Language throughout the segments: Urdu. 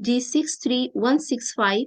G63165।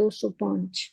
205।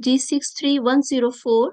G63104।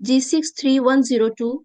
G63102।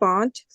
5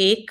1,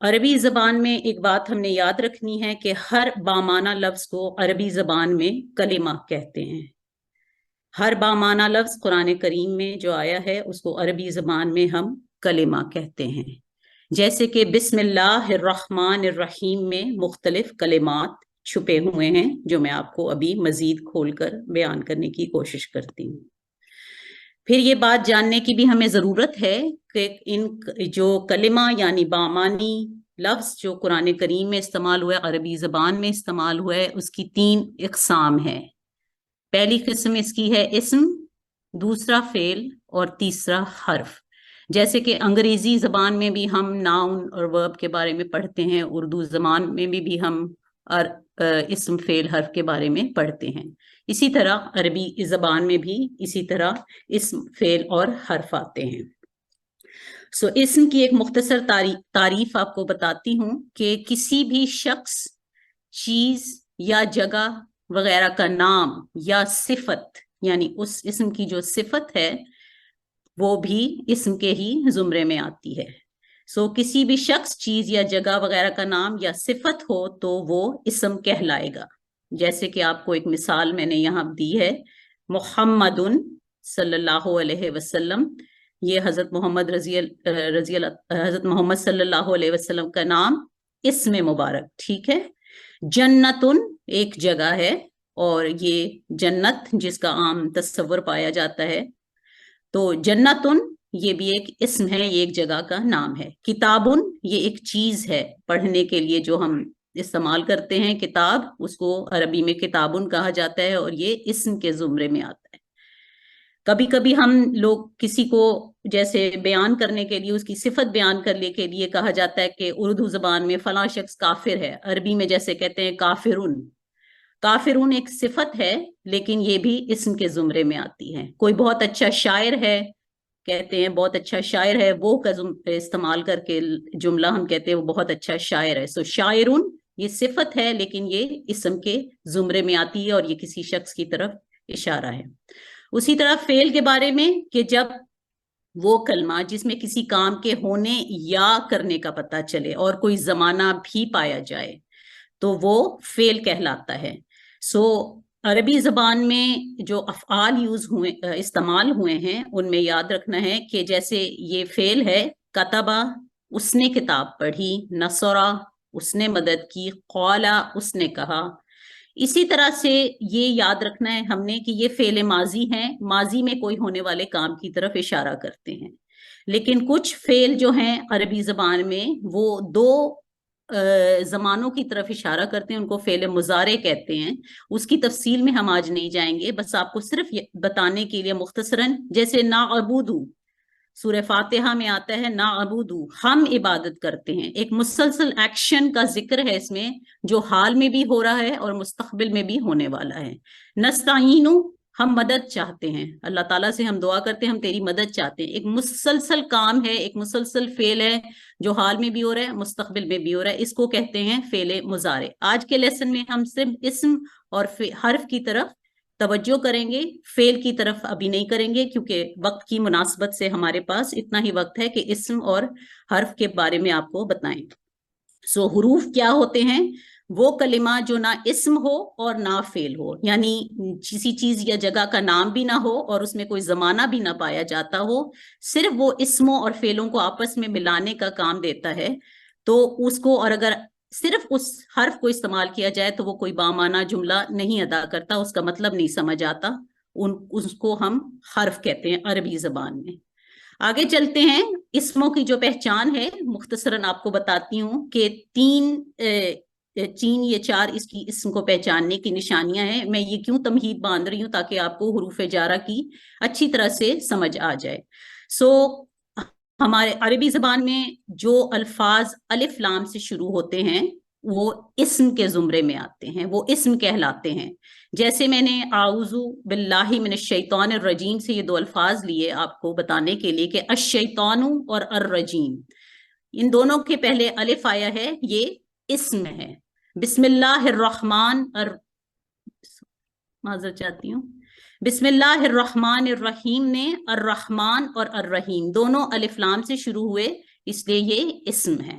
عربی زبان میں ایک بات ہم نے یاد رکھنی ہے کہ ہر بامعنی لفظ کو عربی زبان میں کلمہ کہتے ہیں. ہر بامعنی لفظ قرآن کریم میں جو آیا ہے اس کو عربی زبان میں ہم کلمہ کہتے ہیں. جیسے کہ بسم اللہ الرحمن الرحیم میں مختلف کلمات چھپے ہوئے ہیں جو میں آپ کو ابھی مزید کھول کر بیان کرنے کی کوشش کرتی ہوں. پھر یہ بات جاننے کی بھی ہمیں ضرورت ہے کہ ان جو کلمہ یعنی بامعنی لفظ جو قرآن کریم میں استعمال ہوا ہے، عربی زبان میں استعمال ہوا ہے، اس کی 3 اقسام ہیں. پہلی قسم اس کی ہے اسم، دوسرا فعل اور تیسرا حرف. جیسے کہ انگریزی زبان میں بھی ہم ناؤن اور ورب کے بارے میں پڑھتے ہیں، اردو زبان میں بھی ہم اسم فعل حرف کے بارے میں پڑھتے ہیں. اسی طرح عربی زبان میں بھی اسی طرح اسم فعل اور حرف آتے ہیں. اسم کی ایک مختصر تعریف آپ کو بتاتی ہوں کہ کسی بھی شخص، چیز یا جگہ وغیرہ کا نام یا صفت، یعنی اس اسم کی جو صفت ہے وہ بھی اسم کے ہی زمرے میں آتی ہے. کسی بھی شخص، چیز یا جگہ وغیرہ کا نام یا صفت ہو تو وہ اسم کہلائے گا. جیسے کہ آپ کو ایک مثال میں نے یہاں دی ہے، محمد صلی اللہ علیہ وسلم، یہ حضرت محمد حضرت محمد صلی اللہ علیہ وسلم کا نام، اسم مبارک، ٹھیک ہے. جنتن ایک جگہ ہے، اور یہ جنت جس کا عام تصور پایا جاتا ہے، تو جنتن یہ بھی ایک اسم ہے، یہ ایک جگہ کا نام ہے. کتابن یہ ایک چیز ہے پڑھنے کے لیے جو ہم استعمال کرتے ہیں، کتاب، اس کو عربی میں کتابن کہا جاتا ہے، اور یہ اسم کے زمرے میں آتا ہے. کبھی کبھی ہم لوگ کسی کو جیسے بیان کرنے کے لیے، اس کی صفت بیان کرنے کے لیے کہا جاتا ہے کہ اردو زبان میں فلاں شخص کافر ہے، عربی میں جیسے کہتے ہیں کافرون. کافرون ایک صفت ہے لیکن یہ بھی اسم کے زمرے میں آتی ہے. کوئی بہت اچھا شاعر ہے، کہتے ہیں بہت اچھا شاعر ہے، وہ کا استعمال کر کے جملہ ہم کہتے ہیں وہ بہت اچھا شاعر ہے. شاعرون یہ صفت ہے لیکن یہ اسم کے زمرے میں آتی ہے اور یہ کسی شخص کی طرف اشارہ ہے. اسی طرح فعل کے بارے میں کہ جب وہ کلمہ جس میں کسی کام کے ہونے یا کرنے کا پتہ چلے اور کوئی زمانہ بھی پایا جائے تو وہ فعل کہلاتا ہے. عربی زبان میں جو افعال استعمال ہوئے ہیں ان میں یاد رکھنا ہے کہ جیسے یہ فعل ہے، کتبہ اس نے کتاب پڑھی، نصرہ اس نے مدد کی، قولا اس نے کہا. اسی طرح سے یہ یاد رکھنا ہے ہم نے کہ یہ فعل ماضی ہیں، ماضی میں کوئی ہونے والے کام کی طرف اشارہ کرتے ہیں. لیکن کچھ فعل جو ہیں عربی زبان میں وہ 2 زمانوں کی طرف اشارہ کرتے ہیں، ان کو فعل مضارع کہتے ہیں. اس کی تفصیل میں ہم آج نہیں جائیں گے، بس آپ کو صرف بتانے کے لیے مختصراً، جیسے نعبدو سورہ فاتحہ میں آتا ہے، نعبدو ہم عبادت کرتے ہیں. ایک مسلسل ایکشن کا ذکر ہے اس میں جو حال میں بھی ہو رہا ہے اور مستقبل میں بھی ہونے والا ہے. نستعینو ہم مدد چاہتے ہیں، اللہ تعالیٰ سے ہم دعا کرتے ہیں، ہم تیری مدد چاہتے ہیں. ایک مسلسل کام ہے، ایک مسلسل فعل ہے جو حال میں بھی ہو رہا ہے، مستقبل میں بھی ہو رہا ہے، اس کو کہتے ہیں فعل مضارع. آج کے لیسن میں ہم صرف اسم اور حرف کی طرف توجہ کریں گے، فعل کی طرف ابھی نہیں کریں گے کیونکہ وقت کی مناسبت سے ہمارے پاس اتنا ہی وقت ہے کہ اسم اور حرف کے بارے میں آپ کو بتائیں. حروف کیا ہوتے ہیں؟ وہ کلمہ جو نہ اسم ہو اور نہ فعل ہو، یعنی کسی چیز یا جگہ کا نام بھی نہ ہو اور اس میں کوئی زمانہ بھی نہ پایا جاتا ہو، صرف وہ اسموں اور فعلوں کو آپس میں ملانے کا کام دیتا ہے. تو اس کو، اور اگر صرف اس حرف کو استعمال کیا جائے تو وہ کوئی بامعنی جملہ نہیں ادا کرتا، اس کا مطلب نہیں سمجھ آتا، اس کو ہم حرف کہتے ہیں عربی زبان میں. آگے چلتے ہیں. اسموں کی جو پہچان ہے مختصراً آپ کو بتاتی ہوں کہ 3 یا 4 اس کی اسم کو پہچاننے کی نشانیاں ہیں. میں یہ کیوں تمہید باندھ رہی ہوں؟ تاکہ آپ کو حروف جارہ کی اچھی طرح سے سمجھ آ جائے. ہمارے عربی زبان میں جو الفاظ الف لام سے شروع ہوتے ہیں وہ اسم کے زمرے میں آتے ہیں، وہ اسم کہلاتے ہیں. جیسے میں نے اعوذ باللہ من الشیطان الرجیم سے یہ 2 الفاظ لیے آپ کو بتانے کے لیے کہ الشیطان اور الرجیم، ان دونوں کے پہلے الف آیا ہے، یہ اسم ہے. بسم اللہ الرحمن معذرت چاہتی ہوں، بسم اللہ الرحمن الرحیم نے الرحمن اور الرحیم دونوں الف لام سے شروع ہوئے، اس لیے یہ اسم ہے.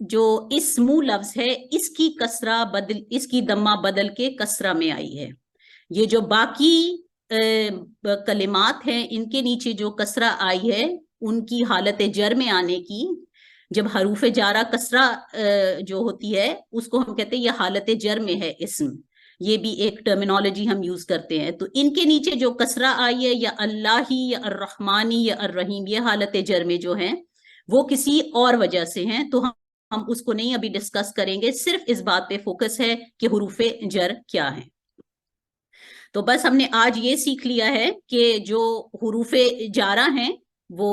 جو اسمو لفظ ہے اس کی کسرہ بدل، اس کی دمہ بدل کے کسرہ میں آئی ہے. یہ جو باقی کلمات ہیں ان کے نیچے جو کسرہ آئی ہے ان کی حالت جر میں آنے کی، جب حروف جارہ کسرہ جو ہوتی ہے اس کو ہم کہتے ہیں یہ حالت جر میں ہے اسم. یہ بھی ایک ٹرمینالوجی ہم یوز کرتے ہیں. تو ان کے نیچے جو کسرہ آئی ہے یا اللہ یا الرحمانی یا الرحیم، یہ حالت جر میں جو ہیں وہ کسی اور وجہ سے ہیں. تو ہم اس کو نہیں ابھی ڈسکس کریں گے، صرف اس بات پہ فوکس ہے کہ حروف جر کیا ہیں. تو بس ہم نے آج یہ سیکھ لیا ہے کہ جو حروف جارہ ہیں وہ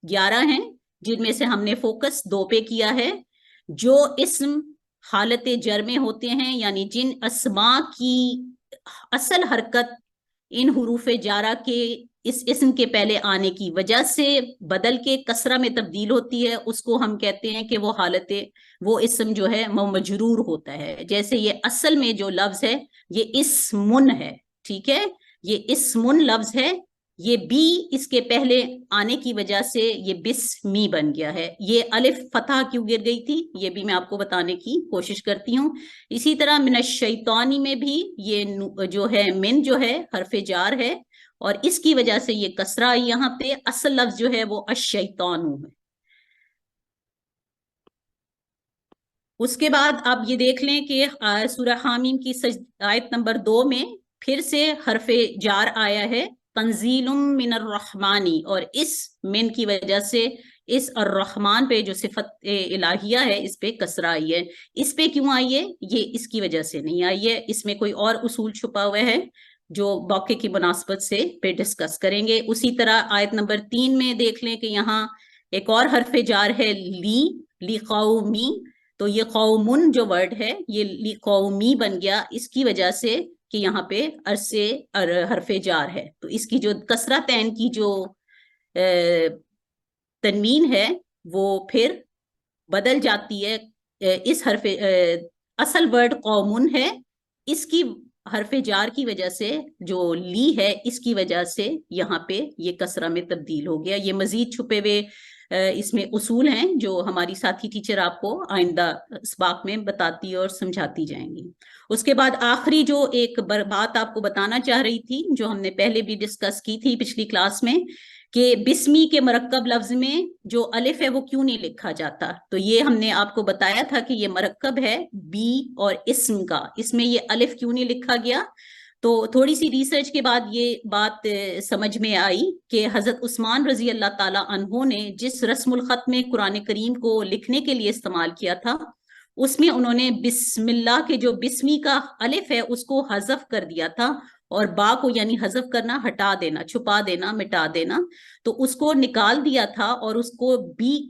11 ہیں، جن میں سے ہم نے فوکس 2 پہ کیا ہے. جو اسم حالت جر میں ہوتے ہیں، یعنی جن اسماء کی اصل حرکت ان حروف جارہ کے اس اسم کے پہلے آنے کی وجہ سے بدل کے کسرہ میں تبدیل ہوتی ہے، اس کو ہم کہتے ہیں کہ وہ اسم جو ہے وہ مجرور ہوتا ہے. جیسے یہ اصل میں جو لفظ ہے یہ اسمن ہے، ٹھیک ہے، یہ اسمن لفظ ہے، یہ بی اس کے پہلے آنے کی وجہ سے یہ بسمی بن گیا ہے. یہ الف فتح کیوں گر گئی تھی یہ بھی میں آپ کو بتانے کی کوشش کرتی ہوں. اسی طرح من الشیطانی میں بھی یہ جو ہے من جو ہے حرف جار ہے اور اس کی وجہ سے یہ کسرہ یہاں پہ. اصل لفظ جو ہے وہ الشیطان ہے. اس کے بعد آپ یہ دیکھ لیں کہ سورہ حامیم کی آیت نمبر 2 میں پھر سے حرف جار آیا ہے تنزیل من الرحمانی، اور اس من کی وجہ سے اس الرحمن پہ جو صفت الہیہ ہے اس پہ کسرہ آئی ہے. اس پہ کیوں آئی ہے یہ اس کی وجہ سے نہیں آئی ہے، اس میں کوئی اور اصول چھپا ہوا ہے جو موقع کی مناسبت سے پہ ڈسکس کریں گے. اسی طرح آیت نمبر 3 میں دیکھ لیں کہ یہاں ایک اور حرف جار ہے لی قومی. تو یہ قومن جو ورڈ ہے یہ لی قومی بن گیا اس کی وجہ سے کہ یہاں پہ عرصے حرف جار ہے. تو اس کی جو کسرہ تین کی جو تنوین ہے وہ پھر بدل جاتی ہے. اس حرف اصل ورڈ قومن ہے، اس کی حرف جار کی وجہ سے جو لی ہے اس کی وجہ سے یہاں پہ یہ کسرہ میں تبدیل ہو گیا. یہ مزید چھپے ہوئے اس میں اصول ہیں جو ہماری ساتھی ٹیچر آپ کو آئندہ اسباق میں بتاتی اور سمجھاتی جائیں گی. اس کے بعد آخری جو ایک بات آپ کو بتانا چاہ رہی تھی جو ہم نے پہلے بھی ڈسکس کی تھی پچھلی کلاس میں، کہ بسمی کے مرکب لفظ میں جو الف ہے وہ کیوں نہیں لکھا جاتا. تو یہ ہم نے آپ کو بتایا تھا کہ یہ مرکب ہے بی اور اسم کا، اس میں یہ الف کیوں نہیں لکھا گیا. تو تھوڑی سی ریسرچ کے بعد یہ بات سمجھ میں آئی کہ حضرت عثمان رضی اللہ تعالی عنہ نے جس رسم الخط میں قرآن کریم کو لکھنے کے لیے استعمال کیا تھا اس میں انہوں نے بسم اللہ کے جو بسمی کا الف ہے اس کو حذف کر دیا تھا، اور با کو یعنی حذف کرنا، ہٹا دینا، چھپا دینا، مٹا دینا، تو اس کو نکال دیا تھا اور اس کو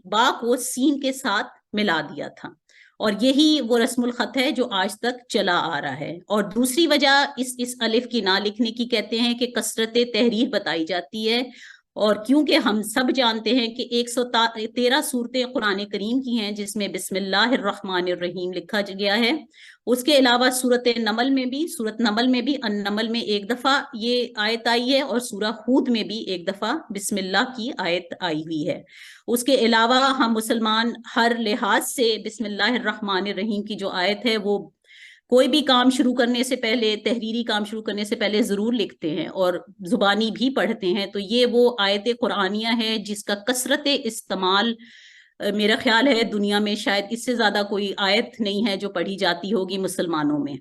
با کو سین کے ساتھ ملا دیا تھا. اور یہی وہ رسم الخط ہے جو آج تک چلا آ رہا ہے. اور دوسری وجہ اس الف کی نہ لکھنے کی کہتے ہیں کہ کثرت تحریر بتائی جاتی ہے، اور کیونکہ ہم سب جانتے ہیں کہ 113 صورتیں قرآن کریم کی ہیں جس میں بسم اللہ الرحمن الرحیم لکھا گیا ہے. اس کے علاوہ سورت نمل میں بھی النمل میں ایک دفعہ یہ آیت آئی ہے، اور سورہ ہود میں بھی ایک دفعہ بسم اللہ کی آیت آئی ہوئی ہے. اس کے علاوہ ہم مسلمان ہر لحاظ سے بسم اللہ الرحمن الرحیم کی جو آیت ہے وہ کوئی بھی کام شروع کرنے سے پہلے، تحریری کام شروع کرنے سے پہلے ضرور لکھتے ہیں اور زبانی بھی پڑھتے ہیں. تو یہ وہ آیت قرآنیہ ہے جس کا کثرت استعمال میرا خیال ہے دنیا میں شاید اس سے زیادہ کوئی آیت نہیں ہے جو پڑھی جاتی ہوگی مسلمانوں میں.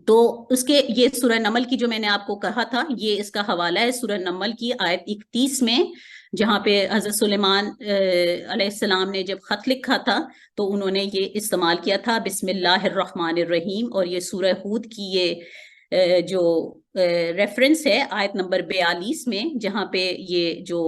تو اس کے یہ سورہ نمل کی جو میں نے آپ کو کہا تھا یہ اس کا حوالہ ہے سورہ نمل کی آیت 31 میں، جہاں پہ حضرت سلیمان علیہ السلام نے جب خط لکھا تھا تو انہوں نے یہ استعمال کیا تھا بسم اللہ الرحمن الرحیم. اور یہ سورہ ہود کی یہ جو ریفرنس ہے آیت نمبر 42 میں، جہاں پہ یہ جو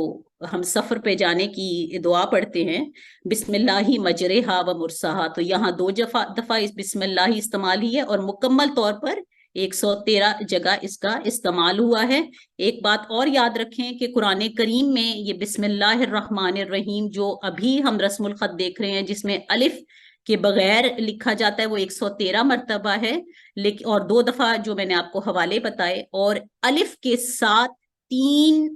ہم سفر پہ جانے کی دعا پڑھتے ہیں بسم اللہ مجرہا و مرساہا، تو یہاں 2 دفعہ اس بسم اللہ استعمال ہی ہے اور مکمل طور پر 113 جگہ اس کا استعمال ہوا ہے. ایک بات اور یاد رکھیں کہ قرآن کریم میں یہ بسم اللہ الرحمن الرحیم جو ابھی ہم رسم الخط دیکھ رہے ہیں جس میں الف کے بغیر لکھا جاتا ہے وہ 113 مرتبہ ہے، لیکن اور 2 دفعہ جو میں نے آپ کو حوالے بتائے، اور الف کے ساتھ 3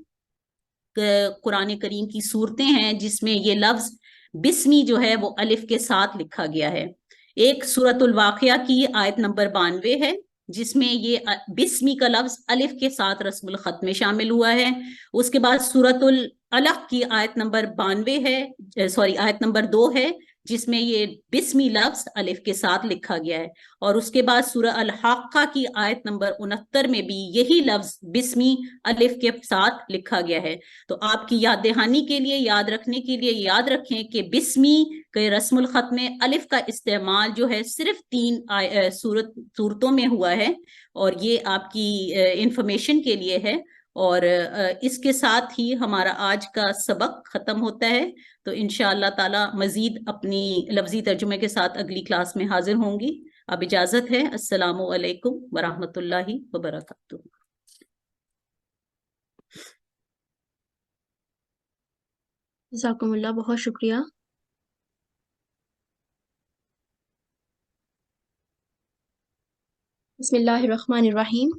قرآن کریم کی صورتیں ہیں جس میں یہ لفظ بسمی جو ہے وہ الف کے ساتھ لکھا گیا ہے. ایک سورۃ الواقعہ کی آیت نمبر 92 ہے جس میں یہ بسمی کا لفظ الف کے ساتھ رسم الخط میں شامل ہوا ہے. اس کے بعد سورۃ العلق کی آیت نمبر 92 ہے، آیت نمبر 2 ہے جس میں یہ بسمی لفظ الف کے ساتھ لکھا گیا ہے. اور اس کے بعد سورہ الحاقہ کی آیت نمبر 69 میں بھی یہی لفظ بسمی الف کے ساتھ لکھا گیا ہے. تو آپ کی یاد دہانی کے لیے، یاد رکھنے کے لیے یاد رکھیں کہ بسمی کے رسم الخط میں الف کا استعمال جو ہے صرف 3 صورتوں میں ہوا ہے، اور یہ آپ کی انفارمیشن کے لیے ہے. اور اس کے ساتھ ہی ہمارا آج کا سبق ختم ہوتا ہے. تو انشاءاللہ تعالی مزید اپنی لفظی ترجمے کے ساتھ اگلی کلاس میں حاضر ہوں گی. اب اجازت ہے. السلام علیکم ورحمۃ اللہ وبرکاتہ. جزاکم اللہ، بہت شکریہ. بسم اللہ الرحمن الرحیم.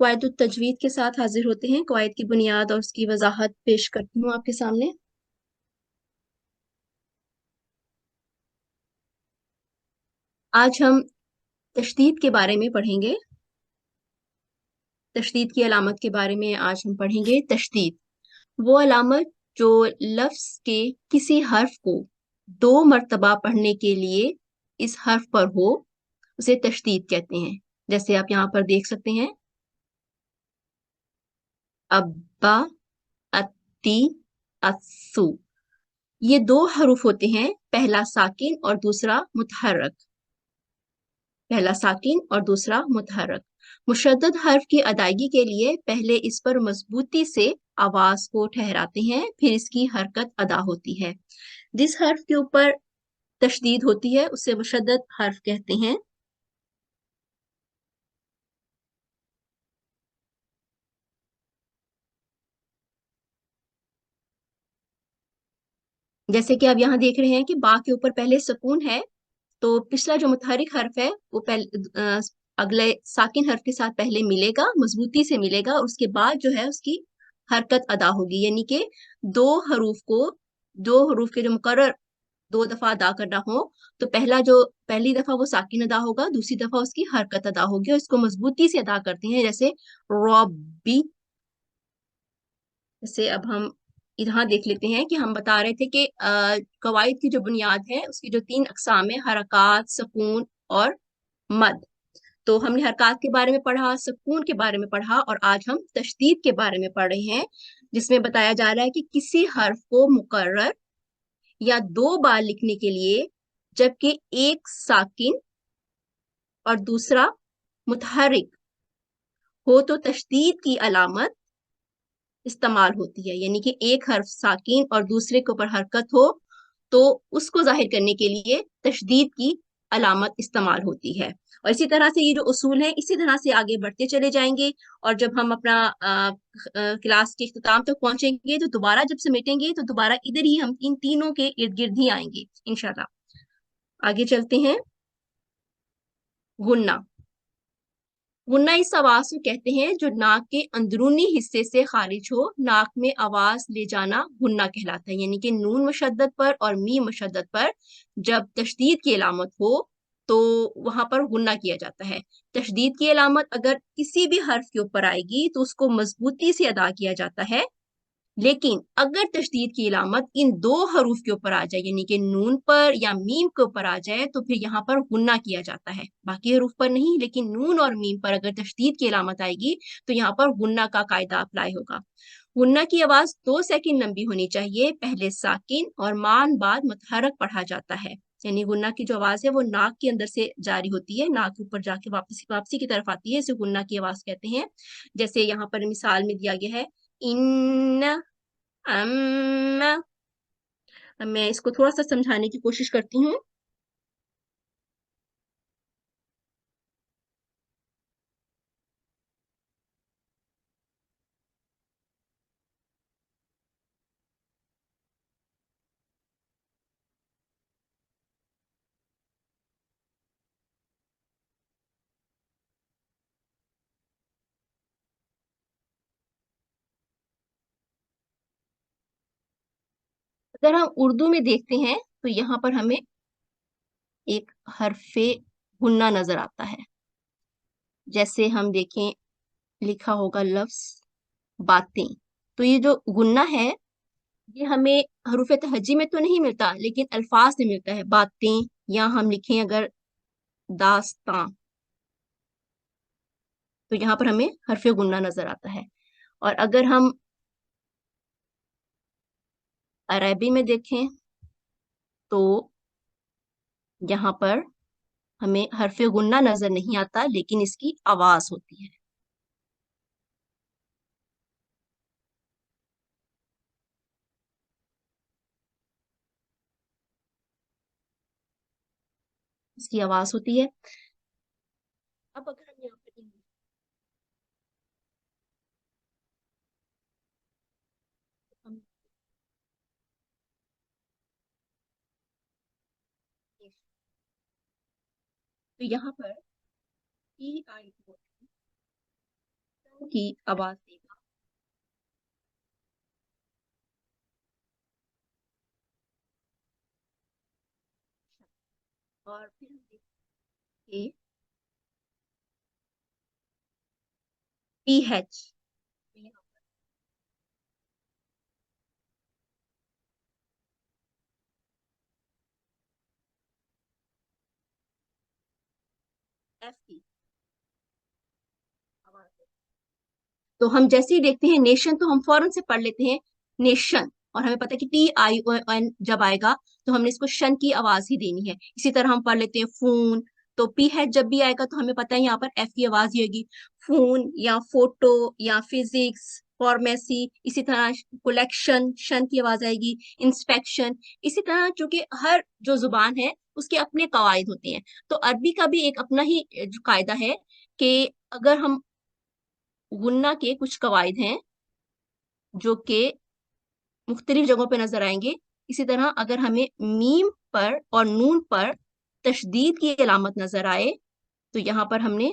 قواعد التجوید کے ساتھ حاضر ہوتے ہیں. قواعد کی بنیاد اور اس کی وضاحت پیش کرتی ہوں آپ کے سامنے. آج ہم تشدید کے بارے میں پڑھیں گے. تشدید کی علامت کے بارے میں آج ہم پڑھیں گے. تشدید وہ علامت جو لفظ کے کسی حرف کو 2 مرتبہ پڑھنے کے لیے اس حرف پر ہو، اسے تشدید کہتے ہیں. جیسے آپ یہاں پر دیکھ سکتے ہیں، ابا، اتی، اسو. یہ 2 حروف ہوتے ہیں، پہلا ساکن اور دوسرا متحرک. پہلا ساکن اور دوسرا متحرک. مشدد حرف کی ادائیگی کے لیے پہلے اس پر مضبوطی سے آواز کو ٹھہراتے ہیں، پھر اس کی حرکت ادا ہوتی ہے. جس حرف کے اوپر تشدید ہوتی ہے اسے مشدد حرف کہتے ہیں. جیسے کہ آپ یہاں دیکھ رہے ہیں کہ با کے اوپر پہلے سکون ہے، تو پچھلا جو متحرک حرف ہے وہ اگلے ساکن حرف کے ساتھ پہلے ملے گا، مضبوطی سے ملے گا، اور اس کے بعد جو ہے اس کی حرکت ادا ہوگی. یعنی کہ 2 حروف کے جو مقرر 2 دفعہ ادا کرنا ہو، تو پہلی دفعہ وہ ساکن ادا ہوگا، دوسری دفعہ اس کی حرکت ادا ہوگی، اور اس کو مضبوطی سے ادا کرتے ہیں. جیسے ربی. جیسے اب ہم یہاں دیکھ لیتے ہیں کہ ہم بتا رہے تھے کہ قواعد کی جو بنیاد ہے اس کی جو 3 اقسام ہیں، حرکات، سکون اور مد. تو ہم نے حرکات کے بارے میں پڑھا، سکون کے بارے میں پڑھا، اور آج ہم تشدید کے بارے میں پڑھ رہے ہیں، جس میں بتایا جا رہا ہے کہ کسی حرف کو مقرر یا 2 بار لکھنے کے لیے جبکہ ایک ساکن اور دوسرا متحرک ہو تو تشدید کی علامت استعمال ہوتی ہے. یعنی کہ ایک حرف ساکن اور دوسرے کے اوپر حرکت ہو تو اس کو ظاہر کرنے کے لیے تشدید کی علامت استعمال ہوتی ہے. اور اسی طرح سے یہ جو اصول ہیں اسی طرح سے آگے بڑھتے چلے جائیں گے، اور جب ہم اپنا کلاس کے اختتام تک پہنچیں گے تو دوبارہ جب سمیٹیں گے تو دوبارہ ادھر ہی ہم ان تینوں کے ارد گرد ہی آئیں گے انشاءاللہ. آگے چلتے ہیں. غنہ. غنہ اس آواز کو کہتے ہیں جو ناک کے اندرونی حصے سے خارج ہو. ناک میں آواز لے جانا غنہ کہلاتا ہے. یعنی کہ نون مشدد پر اور میم مشدد پر جب تشدید کی علامت ہو تو وہاں پر غنہ کیا جاتا ہے. تشدید کی علامت اگر کسی بھی حرف کے اوپر آئے گی تو اس کو مضبوطی سے ادا کیا جاتا ہے، لیکن اگر تشدید کی علامت ان 2 حروف کے اوپر آ جائے، یعنی کہ نون پر یا میم کے اوپر آ جائے، تو پھر یہاں پر غنہ کیا جاتا ہے. باقی حروف پر نہیں، لیکن نون اور میم پر اگر تشدید کی علامت آئے گی تو یہاں پر غنہ کا قاعدہ اپلائی ہوگا. غنہ کی آواز 2 سیکنڈ لمبی ہونی چاہیے. پہلے ساکن اور مان بعد متحرک پڑھا جاتا ہے. یعنی غنہ کی جو آواز ہے وہ ناک کے اندر سے جاری ہوتی ہے، ناک کے اوپر جا کے واپسی کی طرف آتی ہے، اسے غنہ کی آواز کہتے ہیں. جیسے یہاں پر مثال میں دیا گیا ہے، ان میں اس کو تھوڑا سا سمجھانے کی کوشش کرتی ہوں. اگر ہم اردو میں دیکھتے ہیں تو یہاں پر ہمیں ایک حرف غنہ نظر آتا ہے. جیسے ہم دیکھیں لکھا ہوگا لفظ باتیں، تو یہ جو غنہ ہے یہ ہمیں حروف تہجی میں تو نہیں ملتا لیکن الفاظ میں ملتا ہے. باتیں، یا ہم لکھیں اگر داستاں، تو یہاں پر ہمیں حرف غنہ نظر آتا ہے. اور اگر ہم عربی میں دیکھیں تو یہاں پر ہمیں حرف غنہ نظر نہیں آتا لیکن اس کی آواز ہوتی ہے. اس کی آواز ہوتی ہے. اب اگر ہم یہاں پر ہم تو یہاں پر ای آئی کی آواز دے گا. اور پھر ہم دیکھیں گے پی ایچ، ایف کی آواز دے گا. تو ہم جیسے ہی دیکھتے ہیں نیشن تو ہم فوراً سے پڑھ لیتے ہیں نیشن، اور ہمیں پتہ ہے کہ ٹی آئی او این جب آئے گا تو ہم نے اس کو شن کی آواز ہی دینی ہے. اسی طرح ہم پڑھ لیتے ہیں فون، تو پی ایچ جب بھی آئے گا تو ہمیں پتہ ہے یہاں پر ایف کی آواز ہی ہوگی. فون یا فوٹو یا فزکس، فارمیسی، اسی طرح کلیکشن شن کی آواز آئے گی. انسپیکشن، اسی طرح چونکہ ہر جو زبان ہے اس کے اپنے قواعد ہوتے ہیں. تو عربی کا بھی ایک اپنا ہی جو قاعدہ ہے کہ اگر ہم غنہ کے کچھ قواعد ہیں جو کہ مختلف جگہوں پہ نظر آئیں گے. اسی طرح اگر ہمیں میم پر اور نون پر تشدید کی علامت نظر آئے تو یہاں پر ہم نے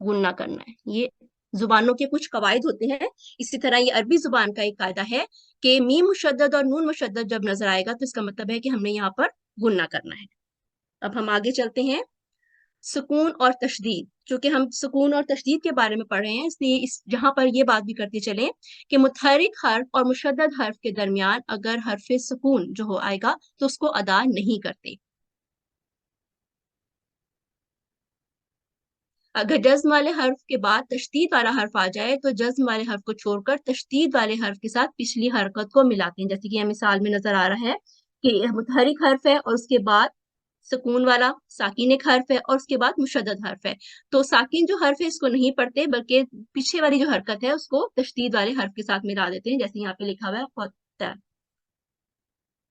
غنہ کرنا ہے. یہ زبانوں کے کچھ قواعد ہوتے ہیں. اسی طرح یہ عربی زبان کا ایک قاعدہ ہے کہ میم مشدد اور نون مشدد جب نظر آئے گا تو اس کا مطلب ہے کہ ہم نے یہاں پر غنہ کرنا ہے. اب ہم آگے چلتے ہیں. سکون اور تشدید، چونکہ ہم سکون اور تشدید کے بارے میں پڑھ رہے ہیں اس لیے جہاں پر یہ بات بھی کرتے چلیں کہ متحرک حرف اور مشدد حرف کے درمیان اگر حرف سکون جو آئے گا تو اس کو ادا نہیں کرتے. اگر جزم والے حرف کے بعد تشدید والا حرف آ جائے تو جزم والے حرف کو چھوڑ کر تشدید والے حرف کے ساتھ پچھلی حرکت کو ملاتے ہیں. جیسے کہ یہ مثال میں نظر آ رہا ہے کہ متحرک حرف ہے اور اس کے بعد سکون والا ساکن ایک حرف ہے اور اس کے بعد مشدد حرف ہے. تو ساکن جو حرف ہے اس کو نہیں پڑھتے بلکہ پیچھے والی جو حرکت ہے اس کو تشدید والے حرف کے ساتھ ملا دیتے ہیں، جیسے یہاں پہ لکھا ہوا ہے ہوتا ہے.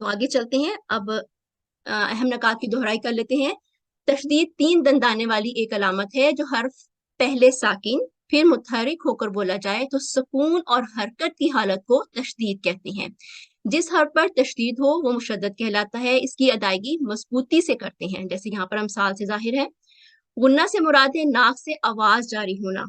تو آگے چلتے ہیں. اب اہم نکات کی دہرائی کر لیتے ہیں. تشدید 3 دندانے والی ایک علامت ہے. جو حرف پہلے ساکن پھر متحرک ہو کر بولا جائے تو سکون اور حرکت کی حالت کو تشدید کہتے ہیں. جس حرف پر تشدید ہو وہ مشدد کہلاتا ہے. اس کی ادائیگی مضبوطی سے کرتے ہیں، جیسے یہاں پر مثال سے ظاہر ہے. غنہ سے مراد ہے ناک سے آواز جاری ہونا.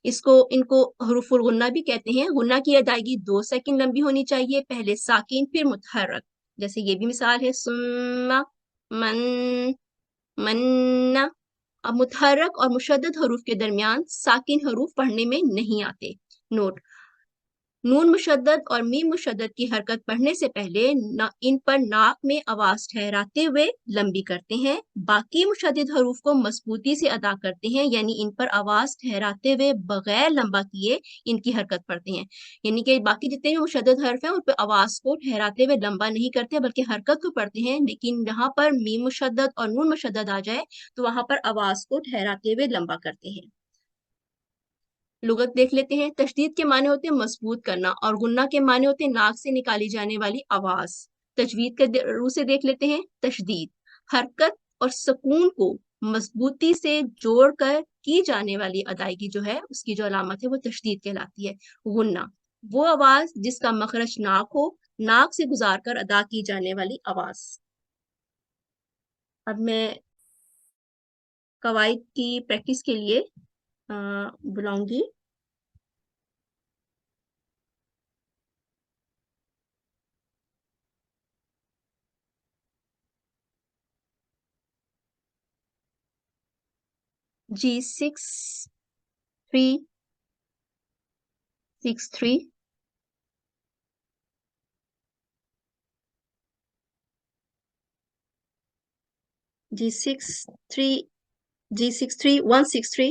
ان کو حروف الغنہ بھی کہتے ہیں. غنہ کی ادائیگی 2 سیکنڈ لمبی ہونی چاہیے، پہلے ساکن پھر متحرک. جیسے یہ بھی مثال ہے سما من من. اب متحرک اور مشدد حروف کے درمیان ساکن حروف پڑھنے میں نہیں آتے. نوٹ: نون مشدد اور میم مشدد کی حرکت پڑھنے سے پہلے ان پر ناک میں آواز ٹھہراتے ہوئے لمبی کرتے ہیں. باقی مشدد حروف کو مضبوطی سے ادا کرتے ہیں، یعنی ان پر آواز ٹھہراتے ہوئے بغیر لمبا کیے ان کی حرکت پڑھتے ہیں. یعنی کہ باقی جتنے بھی مشدد حرف ہیں ان پہ آواز کو ٹھہراتے ہوئے لمبا نہیں کرتے بلکہ حرکت کو پڑھتے ہیں. لیکن جہاں پر میم مشدد اور نون مشدد آ جائے تو وہاں پر آواز کو ٹھہراتے ہوئے لمبا کرتے ہیں. لغت دیکھ لیتے ہیں. تشدید کے معنی ہوتے ہیں مضبوط کرنا اور غنہ کے معنی ہوتے ہیں ناک سے نکالی جانے والی آواز. تجوید کے روح سے دیکھ لیتے ہیں. تشدید حرکت اور سکون کو مضبوطی سے جوڑ کر کی جانے والی ادائیگی جو ہے اس کی جو علامت ہے وہ تشدید کہلاتی ہے. غنہ وہ آواز جس کا مخرج ناک ہو، ناک سے گزار کر ادا کی جانے والی آواز. اب میں قواعد کی پریکٹس کے لیے بلاؤں گی. G6363 G63163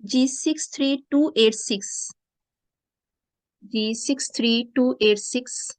G63286 G63286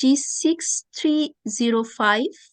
G6305